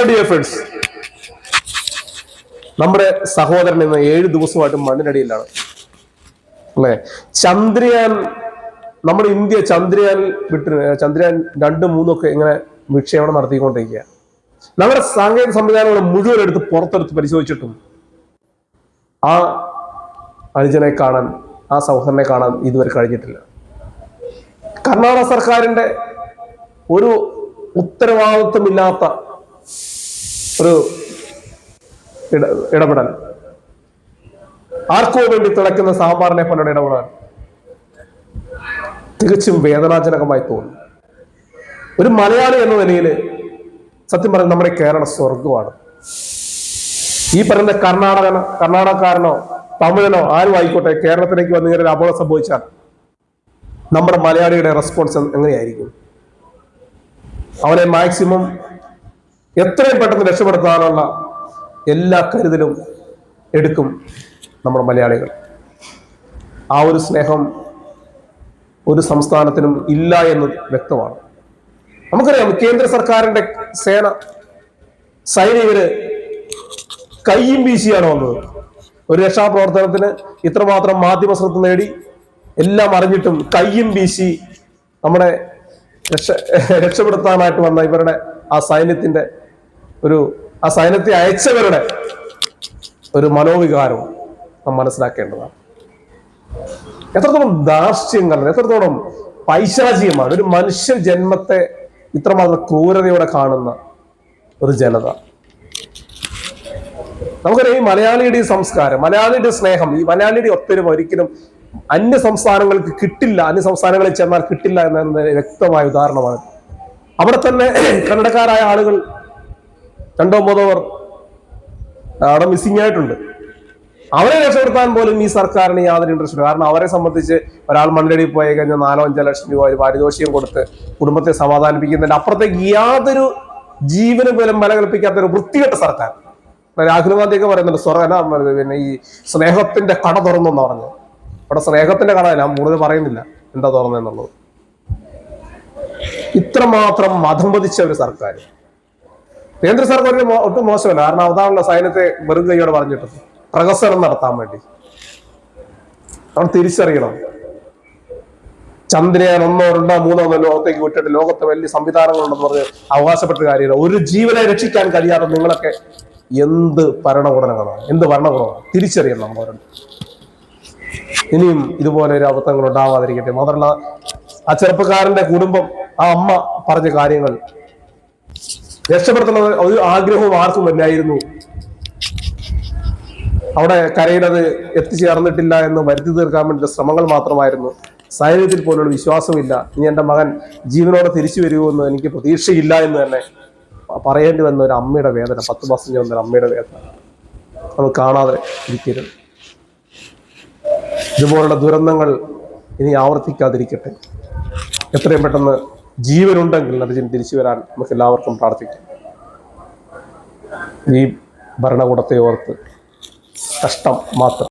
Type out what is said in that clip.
Hello dear friends, നമ്മുടെ സഹോദരൻ ഇന്ന് 7 ദിവസമായിട്ട് മണ്ണിനടിയിലാണ് അല്ലെ. ചന്ദ്രയാൻ, നമ്മുടെ ഇന്ത്യ ചന്ദ്രയാൻ ചന്ദ്രയാൻ 2, 3 ഒക്കെ ഇങ്ങനെ വിക്ഷേപണം നടത്തിക്കൊണ്ടിരിക്കുക. നമ്മുടെ സാങ്കേതിക സംവിധാനങ്ങൾ മുഴുവൻ എടുത്ത് പുറത്തെടുത്ത് പരിശോധിച്ചിട്ടും ആ അനുജനെ കാണാൻ, ആ സഹോദരനെ കാണാൻ ഇതുവരെ കഴിഞ്ഞിട്ടില്ല. കർണാടക സർക്കാരിന്റെ ഒരു ഉത്തരവാദിത്വമില്ലാത്ത ഒരു ഇടപെടൽ, ആർക്കോ വേണ്ടി തിളയ്ക്കുന്ന സാമ്പാറിനെ പോലെ ഇടപെടൽ തികച്ചും വേദനാജനകമായി തോന്നുന്നു. ഒരു മലയാളി എന്ന നിലയിൽ സത്യം പറഞ്ഞ നമ്മുടെ കേരള സ്വർഗമാണ്. ഈ പറയുന്ന കർണാടകക്കാരനോ തമിഴനോ ആരും ആയിക്കോട്ടെ, കേരളത്തിലേക്ക് വന്ന് ഇങ്ങനെ ഒരു അപകടം സംഭവിച്ചാൽ നമ്മുടെ മലയാളിയുടെ റെസ്പോൺസ് എങ്ങനെയായിരിക്കും? അവനെ മാക്സിമം എത്രയും പെട്ടെന്ന് രക്ഷപ്പെടുത്താനുള്ള എല്ലാ കരുതലും എടുക്കും നമ്മുടെ മലയാളികൾ. ആ ഒരു സ്നേഹം ഒരു സംസ്ഥാനത്തിനും ഇല്ല എന്ന് വ്യക്തമാണ്. നമുക്കറിയാം, കേന്ദ്ര സർക്കാരിന്റെ സൈനികര് കയ്യും വീശിയാണ് വന്നത്. ഒരു രക്ഷാപ്രവർത്തനത്തിന് ഇത്രമാത്രം മാധ്യമ ശ്രദ്ധ നേടി എല്ലാം അറിഞ്ഞിട്ടും കയ്യും വീശി നമ്മുടെ രക്ഷപ്പെടുത്താനായിട്ട് വന്ന ഇവരുടെ ആ സൈന്യത്തെ അയച്ചവരുടെ ഒരു മനോവികാരവും നാം മനസ്സിലാക്കേണ്ടതാണ്. എത്രത്തോളം ധാർഷ്ട്യങ്ങൾ, എത്രത്തോളം പൈശാചികമാണ് ഒരു മനുഷ്യ ജന്മത്തെ ഇത്രമാത്രം ക്രൂരതയോടെ കാണുന്ന ഒരു ജനത. നമുക്കറിയാം, ഈ മലയാളിയുടെ സംസ്കാരം, മലയാളിയുടെ സ്നേഹം, ഈ മലയാളിയുടെ ഒത്തൊരുമ ഒരിക്കലും അന്യ സംസ്ഥാനങ്ങൾക്ക് കിട്ടില്ല, അന്യ സംസ്ഥാനങ്ങളിൽ ചെന്നാൽ കിട്ടില്ല എന്ന വ്യക്തമായ ഉദാഹരണമാണ്. അവിടെ തന്നെ കന്നഡക്കാരായ ആളുകൾ 2 or 3 അവിടെ മിസ്സിംഗ് ആയിട്ടുണ്ട്. അവരെ രക്ഷപ്പെടുത്താൻ പോലും ഈ സർക്കാരിന് യാതൊരു ഇൻട്രസ്റ്റ് ഇല്ല. കാരണം അവരെ സംബന്ധിച്ച് ഒരാൾ മണ്ണിനടിയിൽ പോയി കഴിഞ്ഞാൽ 4-5 ലക്ഷം രൂപ ഒരു പാരിതോഷികം കൊടുത്ത് കുടുംബത്തെ സമാധാനിപ്പിക്കുന്നതിന്റെ അപ്പുറത്തേക്ക് യാതൊരു ജീവന് പോലും വില കൽപ്പിക്കാത്ത ഒരു വൃത്തികെട്ട സർക്കാർ. രാഹുൽ ഗാന്ധിയൊക്കെ പറയുന്നുണ്ട്, പിന്നെ ഈ സ്നേഹത്തിന്റെ കട തുറന്നെന്ന് പറഞ്ഞു. അവിടെ സ്നേഹത്തിന്റെ കട ഞാൻ കൂടുതൽ പറയുന്നില്ല എന്താ തുറന്നെന്നുള്ളത്. ഇത്രമാത്രം മതം പതിച്ച ഒരു സർക്കാർ, കേന്ദ്ര സർക്കാരിന് ഒട്ടും മോശമല്ല. കാരണം അതാണല്ലോ സൈന്യത്തെ വെറും കൈയോടെ പറഞ്ഞിട്ടത് പ്രഹസനം നടത്താൻ വേണ്ടി. അവർ തിരിച്ചറിയണം, ചന്ദ്രയാൻ 1, 2, 3 ലോകത്തേക്ക് വിട്ടിട്ട് ലോകത്തെ വലിയ സംവിധാനങ്ങളുണ്ടെന്ന് പറഞ്ഞ് അവകാശപ്പെട്ട കാര്യമില്ല. ഒരു ജീവനെ രക്ഷിക്കാൻ കഴിയാതെ നിങ്ങളൊക്കെ എന്ത് ഭരണകൂടമാണ് തിരിച്ചറിയണം നമ്മൾ. ഇനിയും ഇതുപോലെ ഒരു അബദ്ധങ്ങൾ ഉണ്ടാവാതിരിക്കട്ടെ. മാത്രമല്ല, ആ ചെറുപ്പക്കാരന്റെ കുടുംബം, ആ അമ്മ പറഞ്ഞ കാര്യങ്ങൾ, രക്ഷപ്പെടുത്തുന്ന ഒരു ആഗ്രഹവും ആർക്കും ഇല്ലായിരുന്നു. അവിടെ കരയിലത് എത്തിച്ചേർന്നിട്ടില്ല എന്ന് വരുത്തി തീർക്കാൻ വേണ്ടി ശ്രമങ്ങൾ മാത്രമായിരുന്നു. സൈന്യത്തിൽ പോലുള്ള വിശ്വാസമില്ല. ഇനി എൻ്റെ മകൻ ജീവനോടെ തിരിച്ചു വരുമെന്ന് എനിക്ക് പ്രതീക്ഷയില്ല എന്ന് തന്നെ പറയേണ്ടി വന്ന ഒരു അമ്മയുടെ വേദന, 10 മാസം ചെന്ന അമ്മയുടെ വേദന അത് കാണാതെ ഇരിക്കരുത്. ഇതുപോലുള്ള ദുരന്തങ്ങൾ ഇനി ആവർത്തിക്കാതിരിക്കട്ടെ. എത്രയും പെട്ടെന്ന് ജീവനുണ്ടെങ്കിൽ അർജുൻ തിരിച്ചു വരാൻ നമുക്ക് എല്ലാവർക്കും പ്രാർത്ഥിക്കാം. ഈ ഭരണകൂടത്തെ ഓർത്ത് കഷ്ടം മാത്രം.